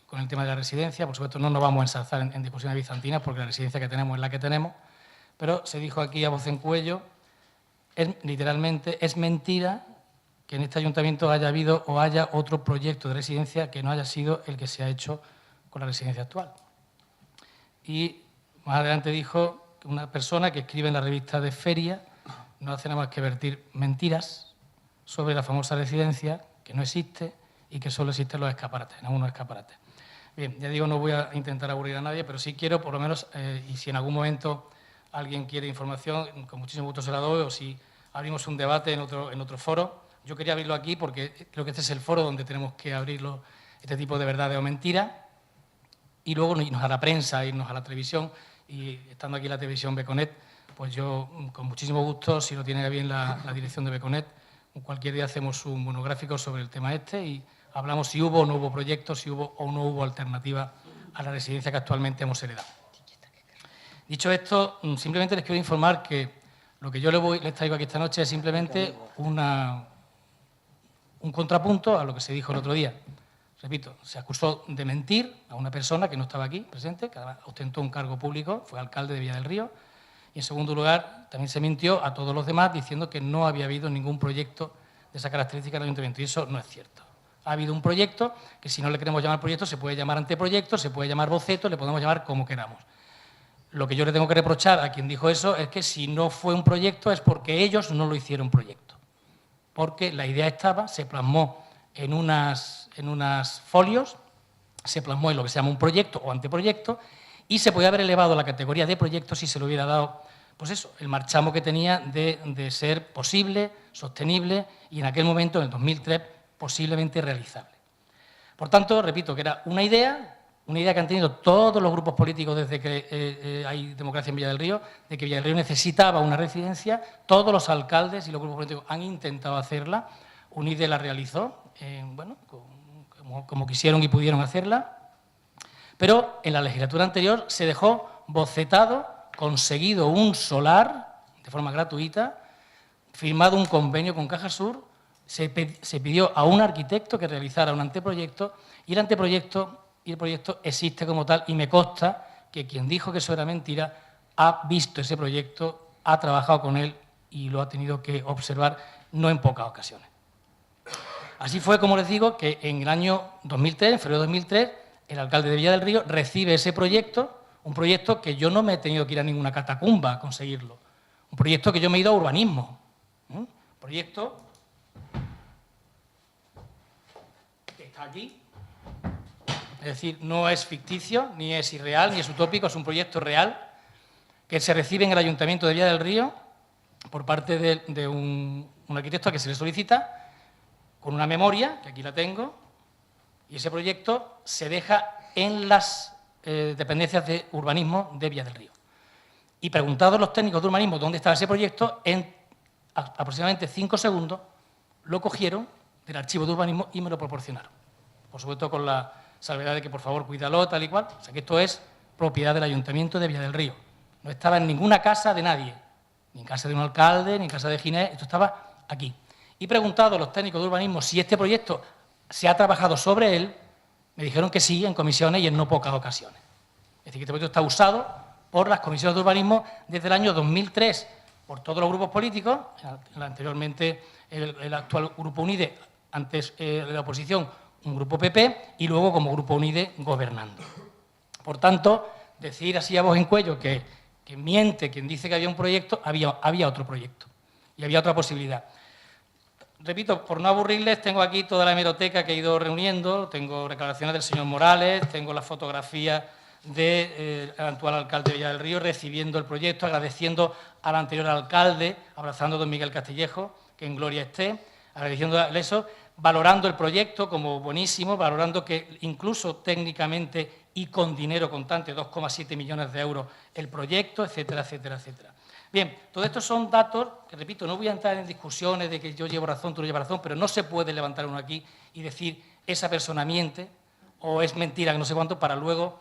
con el tema de la residencia. Por supuesto, no nos vamos a ensalzar en discusiones bizantinas porque la residencia que tenemos es la que tenemos, pero se dijo aquí a voz en cuello, literalmente, es mentira que en este ayuntamiento haya habido o haya otro proyecto de residencia que no haya sido el que se ha hecho con la residencia actual. Y más adelante dijo que una persona que escribe en la revista de Feria no hace nada más que vertir mentiras sobre la famosa residencia, que no existe y que solo existen los escaparates, en algunos escaparates. Bien, ya digo, no voy a intentar aburrir a nadie, pero sí quiero, por lo menos, y si en algún momento alguien quiere información, con muchísimo gusto se la doy, o si abrimos un debate en otro foro. Yo quería abrirlo aquí porque creo que este es el foro donde tenemos que abrirlo, este tipo de verdades o mentiras, y luego irnos a la prensa, irnos a la televisión, y estando aquí en la televisión Beconet, pues yo, con muchísimo gusto, si lo tiene bien la dirección de Beconet, cualquier día hacemos un monográfico sobre el tema este y hablamos si hubo o no hubo proyectos, si hubo o no hubo alternativa a la residencia que actualmente hemos heredado. Dicho esto, simplemente les quiero informar que lo que yo les traigo aquí esta noche es simplemente un contrapunto a lo que se dijo el otro día. Repito, se acusó de mentir a una persona que no estaba aquí presente, que ostentó un cargo público, fue alcalde de Villa del Río, y en segundo lugar también se mintió a todos los demás diciendo que no había habido ningún proyecto de esa característica en el ayuntamiento, y eso no es cierto. Ha habido un proyecto que, si no le queremos llamar proyecto, se puede llamar anteproyecto, se puede llamar boceto, le podemos llamar como queramos. Lo que yo le tengo que reprochar a quien dijo eso es que si no fue un proyecto es porque ellos no lo hicieron proyecto. Porque la idea estaba, se plasmó en unas folios, se plasmó en lo que se llama un proyecto o anteproyecto, y se podía haber elevado a la categoría de proyecto si se le hubiera dado, pues eso, el marchamo que tenía de ser posible, sostenible y en aquel momento, en el 2003, posiblemente realizable. Por tanto, repito que era una idea que han tenido todos los grupos políticos desde que hay democracia en Villa del Río, de que Villa del Río necesitaba una residencia. Todos los alcaldes y los grupos políticos han intentado hacerla. UNIDE la realizó, bueno, como quisieron y pudieron hacerla. Pero en la legislatura anterior se dejó bocetado, conseguido un solar de forma gratuita, firmado un convenio con Caja Sur, se pidió a un arquitecto que realizara un anteproyecto y el proyecto existe como tal, y me consta que quien dijo que eso era mentira ha visto ese proyecto, ha trabajado con él y lo ha tenido que observar no en pocas ocasiones. Así fue, como les digo, que en el año 2003, en febrero de 2003, el alcalde de Villa del Río recibe ese proyecto, un proyecto que yo no me he tenido que ir a ninguna catacumba a conseguirlo, un proyecto que yo me he ido a urbanismo, un proyecto que está aquí. Es decir, no es ficticio, ni es irreal, ni es utópico, es un proyecto real que se recibe en el Ayuntamiento de Villa del Río por parte de un arquitecto a que se le solicita, con una memoria, que aquí la tengo, y ese proyecto se deja en las dependencias de urbanismo de Villa del Río. Y preguntados los técnicos de urbanismo dónde estaba ese proyecto, en aproximadamente 5 segundos lo cogieron del archivo de urbanismo y me lo proporcionaron. Por supuesto, con la salvedad de que, por favor, cuídalo, tal y cual. O sea, que esto es propiedad del Ayuntamiento de Villa del Río. No estaba en ninguna casa de nadie, ni en casa de un alcalde, ni en casa de Ginés, esto estaba aquí. Y preguntado a los técnicos de urbanismo si este proyecto se ha trabajado sobre él, me dijeron que sí, en comisiones y en no pocas ocasiones. Es decir, que este proyecto está usado por las comisiones de urbanismo desde el año 2003, por todos los grupos políticos, anteriormente el actual Grupo UNIDE, antes de la oposición, un grupo PP, y luego como Grupo UNIDE gobernando. Por tanto, decir así a voz en cuello que miente quien dice que había un proyecto, había otro proyecto y había otra posibilidad. Repito, por no aburrirles, tengo aquí toda la hemeroteca que he ido reuniendo, tengo declaraciones del señor Morales, tengo la fotografía del actual alcalde de Villa del Río recibiendo el proyecto, agradeciendo al anterior alcalde, abrazando a don Miguel Castillejo, que en gloria esté, agradeciéndole eso, valorando el proyecto como buenísimo, valorando que incluso técnicamente y con dinero contante, 2,7 millones de euros, el proyecto, etcétera, etcétera, etcétera. Bien, todo esto son datos que, repito, no voy a entrar en discusiones de que yo llevo razón, tú no llevas razón, pero no se puede levantar uno aquí y decir esa persona miente o es mentira, que no sé cuánto, para luego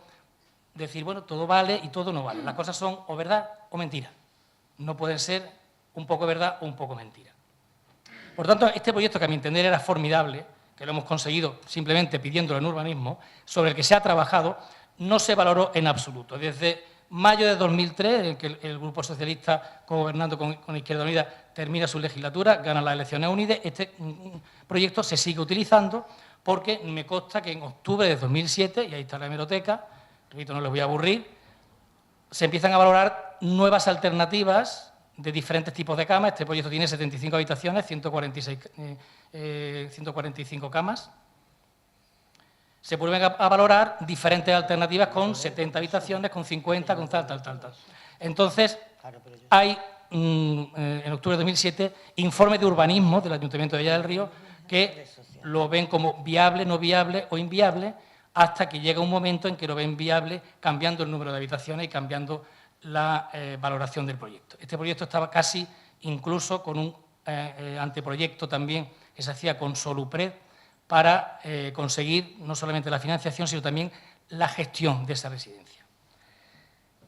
decir, bueno, todo vale y todo no vale. Las cosas son o verdad o mentira. No pueden ser un poco verdad o un poco mentira. Por tanto, este proyecto, que a mi entender era formidable, que lo hemos conseguido simplemente pidiéndolo en urbanismo, sobre el que se ha trabajado, no se valoró en absoluto. Desde mayo de 2003, en que el Grupo Socialista, gobernando con Izquierda Unida, termina su legislatura, gana las elecciones unidas, este proyecto se sigue utilizando porque me consta que en octubre de 2007, y ahí está la hemeroteca, repito, no les voy a aburrir, se empiezan a valorar nuevas alternativas de diferentes tipos de camas. Este proyecto tiene 75 habitaciones, 145 camas. Se vuelven a valorar diferentes alternativas con 70 habitaciones, con 50, con tal. Entonces, hay, en octubre de 2007, informes de urbanismo del Ayuntamiento de Villa del Río que lo ven como viable, no viable o inviable, hasta que llega un momento en que lo ven viable, cambiando el número de habitaciones y cambiando la valoración del proyecto. Este proyecto estaba casi incluso con un anteproyecto también que se hacía con Solupred para conseguir no solamente la financiación, sino también la gestión de esa residencia.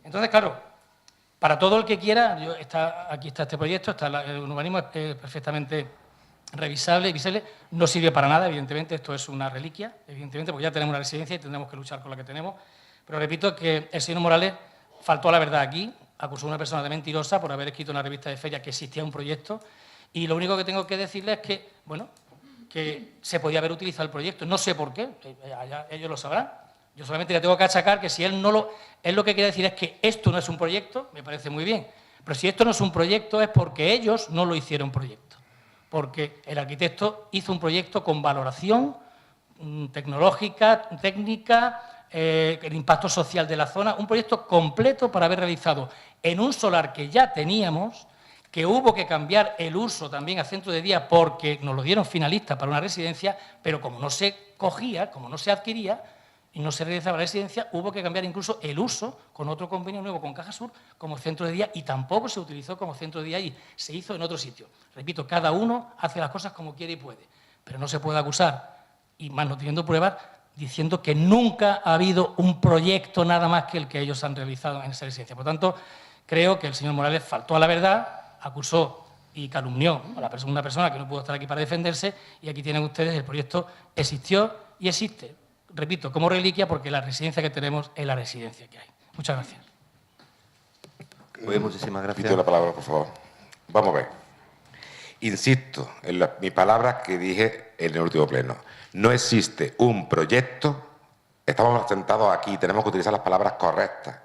Entonces, claro, para todo el que quiera, aquí está este proyecto, el urbanismo es perfectamente revisable y visible, no sirve para nada, evidentemente, esto es una reliquia, evidentemente, porque ya tenemos una residencia y tendremos que luchar con la que tenemos, pero repito que el señor Morales faltó a la verdad aquí, acusó a una persona de mentirosa por haber escrito en una revista de feria que existía un proyecto, y lo único que tengo que decirle es que, bueno, que se podía haber utilizado el proyecto, no sé por qué, ellos lo sabrán. Yo solamente le tengo que achacar que si él no lo... Él lo que quiere decir es que esto no es un proyecto, me parece muy bien, pero si esto no es un proyecto es porque ellos no lo hicieron proyecto, porque el arquitecto hizo un proyecto con valoración tecnológica, técnica, el impacto social de la zona, un proyecto completo para haber realizado en un solar que ya teníamos, que hubo que cambiar el uso también a centro de día porque nos lo dieron finalista para una residencia, pero como no se cogía, como no se adquiría y no se realizaba la residencia, hubo que cambiar incluso el uso con otro convenio nuevo con Caja Sur como centro de día y tampoco se utilizó como centro de día y se hizo en otro sitio. Repito, cada uno hace las cosas como quiere y puede, pero no se puede acusar, y más no teniendo pruebas, diciendo que nunca ha habido un proyecto nada más que el que ellos han realizado en esa residencia. Por tanto, creo que el señor Morales faltó a la verdad, acusó y calumnió a una persona que no pudo estar aquí para defenderse, y aquí tienen ustedes, el proyecto existió y existe, repito, como reliquia, porque la residencia que tenemos es la residencia que hay. Muchas gracias. Pues muchísimas gracias. Pido la palabra, por favor. Vamos a ver. Insisto en mis palabras que dije en el último pleno. No existe un proyecto, estamos sentados aquí, tenemos que utilizar las palabras correctas.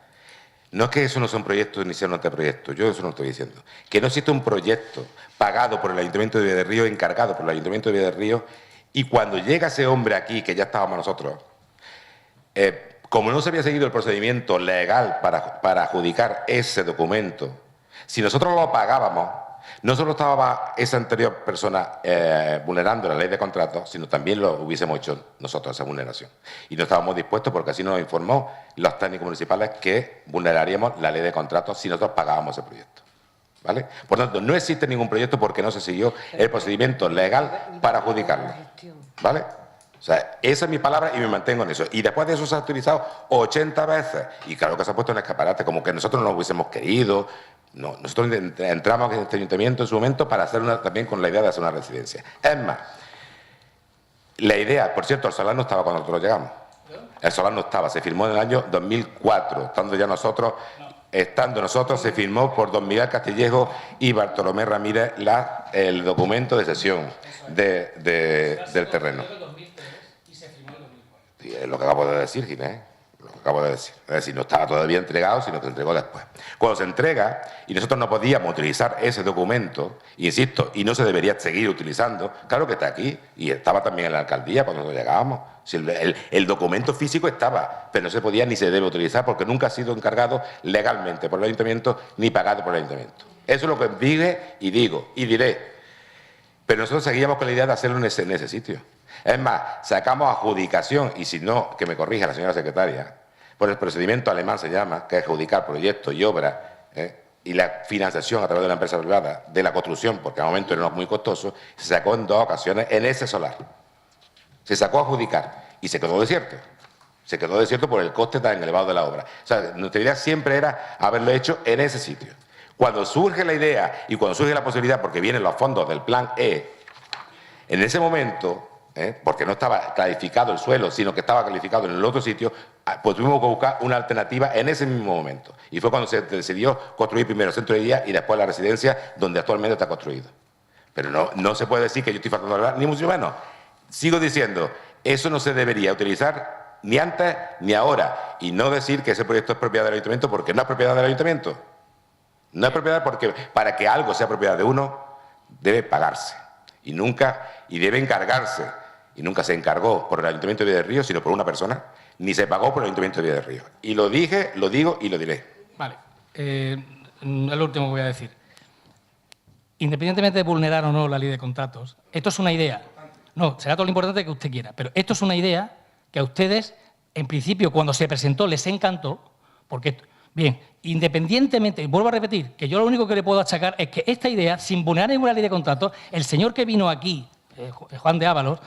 No es que eso no sea un proyecto ni sea un anteproyecto, yo eso no estoy diciendo. Que no existe un proyecto pagado por el Ayuntamiento de Villa del Río, encargado por el Ayuntamiento de Villa del Río, y cuando llega ese hombre aquí, que ya estábamos nosotros, como no se había seguido el procedimiento legal para adjudicar ese documento, si nosotros lo pagábamos, no solo estaba esa anterior persona vulnerando la ley de contratos, sino también lo hubiésemos hecho nosotros, esa vulneración. Y no estábamos dispuestos porque así nos informó los técnicos municipales que vulneraríamos la ley de contratos si nosotros pagábamos ese proyecto. ¿Vale? Por tanto, no existe ningún proyecto porque no se siguió el procedimiento legal para adjudicarlo. ¿Vale? O sea, esa es mi palabra y me mantengo en eso. Y después de eso se ha utilizado 80 veces. Y claro que se ha puesto en escaparate, como que nosotros no lo hubiésemos querido. No, nosotros entramos en este ayuntamiento en su momento para hacer también con la idea de hacer una residencia. Es más, la idea, por cierto, el solar no estaba cuando nosotros llegamos. El solar no estaba, se firmó en el año 2004, estando nosotros, se firmó por don Miguel Castillejo y Bartolomé Ramírez el documento de cesión del terreno. Sí, es lo que acabo de decir, Ginés. Lo que acabo de decir. Es decir, no estaba todavía entregado, sino que se entregó después. Cuando se entrega, y nosotros no podíamos utilizar ese documento, insisto, y no se debería seguir utilizando, claro que está aquí, y estaba también en la alcaldía cuando nosotros llegábamos. Si el documento físico estaba, pero no se podía ni se debe utilizar porque nunca ha sido encargado legalmente por el ayuntamiento ni pagado por el ayuntamiento. Eso es lo que dije y digo y diré. Pero nosotros seguíamos con la idea de hacerlo en ese sitio. Es más, sacamos adjudicación, y si no, que me corrija la señora secretaria, por el procedimiento alemán se llama, que es adjudicar proyectos y obras, y la financiación a través de una empresa privada de la construcción, porque al momento era muy costoso, se sacó en 2 ocasiones en ese solar. Se sacó a adjudicar y se quedó desierto. Se quedó desierto por el coste tan elevado de la obra. O sea, nuestra idea siempre era haberlo hecho en ese sitio. Cuando surge la idea y cuando surge la posibilidad, porque vienen los fondos del Plan E, en ese momento porque no estaba clarificado el suelo, sino que estaba clarificado en el otro sitio, pues tuvimos que buscar una alternativa en ese mismo momento. Y fue cuando se decidió construir primero el centro de día y después la residencia, donde actualmente está construido. Pero no se puede decir que yo estoy faltando la verdad, ni mucho menos. Sigo diciendo, eso no se debería utilizar ni antes ni ahora. Y no decir que ese proyecto es propiedad del ayuntamiento, porque no es propiedad del ayuntamiento. No es propiedad porque para que algo sea propiedad de uno, debe pagarse. Y debe encargarse. Y nunca se encargó por el Ayuntamiento de Villa del Río, sino por una persona, ni se pagó por el Ayuntamiento de Villa del Río. Y lo dije, lo digo y lo diré. Vale. Es lo último que voy a decir. Independientemente de vulnerar o no la ley de contratos, esto es una idea. No, será todo lo importante que usted quiera, pero esto es una idea que a ustedes, en principio, cuando se presentó, les encantó, porque, bien, independientemente, vuelvo a repetir, que yo lo único que le puedo achacar es que esta idea, sin vulnerar ninguna ley de contratos, el señor que vino aquí, Juan de Ábalos,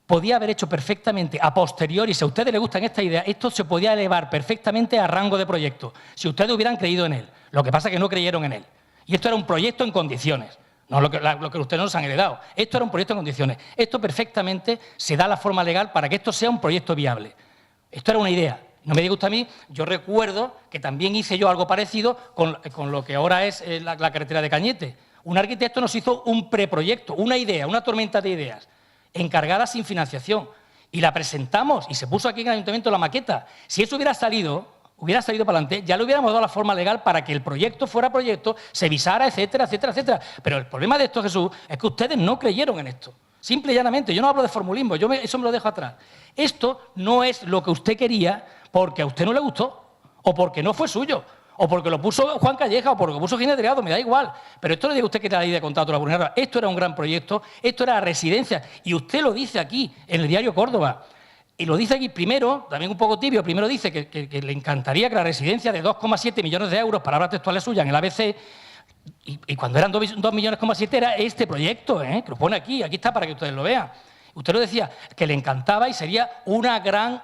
podía haber hecho perfectamente, a posteriori, si a ustedes les gustan esta idea, esto se podía elevar perfectamente a rango de proyecto, si ustedes hubieran creído en él. Lo que pasa es que no creyeron en él. Y esto era un proyecto en condiciones, no lo que ustedes nos han heredado. Esto era un proyecto en condiciones. Esto perfectamente se da la forma legal para que esto sea un proyecto viable. Esto era una idea. No me diga usted a mí, yo recuerdo que también hice yo algo parecido con lo que ahora es la carretera de Cañete. Un arquitecto nos hizo un preproyecto, una idea, una tormenta de ideas, encargada sin financiación. Y la presentamos y se puso aquí en el ayuntamiento la maqueta. Si eso hubiera salido para adelante, ya le hubiéramos dado la forma legal para que el proyecto fuera proyecto, se visara, etcétera, etcétera, etcétera. Pero el problema de esto, Jesús, es que ustedes no creyeron en esto. Simple y llanamente. Yo no hablo de formulismo, eso me lo dejo atrás. Esto no es lo que usted quería porque a usted no le gustó, o porque no fue suyo, o porque lo puso Juan Calleja, o porque lo puso Ginés Delgado, me da igual. Pero esto no diga usted que era la ley de contrato la vulneraba. Esto era un gran proyecto, esto era residencia. Y usted lo dice aquí, en el diario Córdoba. Y lo dice aquí primero, también un poco tibio, primero dice que le encantaría que la residencia de 2,7 millones de euros, palabras textuales suyas, en el ABC, y cuando eran 2,7 millones era este proyecto, que lo pone aquí está para que ustedes lo vean. Usted lo decía, que le encantaba y sería un gran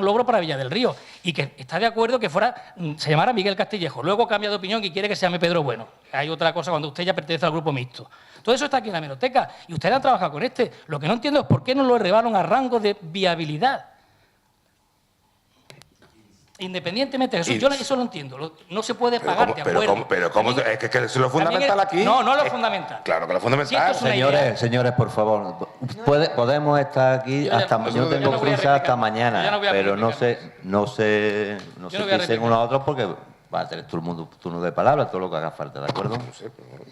logro para Villa del Río. Y que está de acuerdo que se llamara Miguel Castillejo. Luego cambia de opinión y quiere que se llame Pedro Bueno. Hay otra cosa cuando usted ya pertenece al grupo mixto. Todo eso está aquí en la hemeroteca y ustedes han trabajado con este. Lo que no entiendo es por qué no lo elevaron a rango de viabilidad. Independientemente de eso, yo eso lo entiendo. No se puede pagar, de acuerdo. Pero ¿cómo? Es que es lo fundamental aquí. No es lo fundamental. Claro que lo fundamental. Señores, por favor, podemos estar aquí hasta... Yo tengo prisa hasta mañana, pero no se pisen unos a otros porque va a tener todo el mundo turno de palabra, todo lo que haga falta, ¿de acuerdo? No sé, pero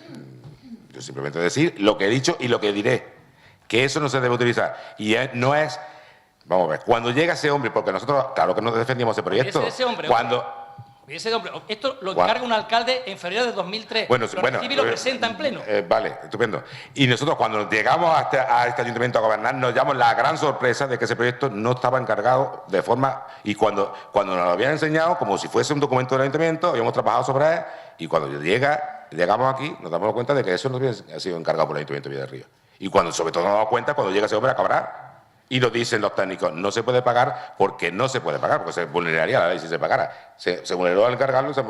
yo simplemente decir lo que he dicho y lo que diré, que eso no se debe utilizar. Y no es... Vamos a ver, cuando llega ese hombre, porque nosotros, claro que no defendíamos ese proyecto. Ese hombre, esto lo encarga un alcalde en febrero de 2003. Lo recibe y lo presenta en pleno. Vale, estupendo. Y nosotros cuando llegamos a este ayuntamiento a gobernar, nos llevamos la gran sorpresa de que ese proyecto no estaba encargado de forma... Y cuando nos lo habían enseñado, como si fuese un documento del ayuntamiento, habíamos trabajado sobre él, y cuando llegamos aquí, nos damos cuenta de que eso no había sido encargado por el ayuntamiento de Villa del Río. Y cuando sobre todo nos damos cuenta, cuando llega ese hombre a cobrar... Y lo dicen los técnicos, no se puede pagar porque no se puede pagar, porque se vulneraría la ley si se pagara. Se vulneró al encargarlo, se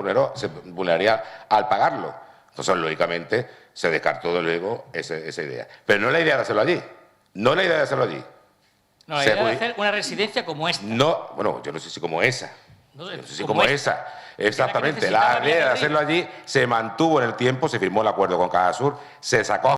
vulneraría al pagarlo. Entonces, lógicamente, se descartó de luego esa idea. Pero no es la idea de hacerlo allí. No es la idea de hacerlo allí. No, la idea de hacer una residencia como esta. No, bueno, yo no sé si como esa. No sé si como esa. Exactamente. La idea de hacerlo allí se mantuvo en el tiempo, se firmó el acuerdo con Caja Sur, se sacó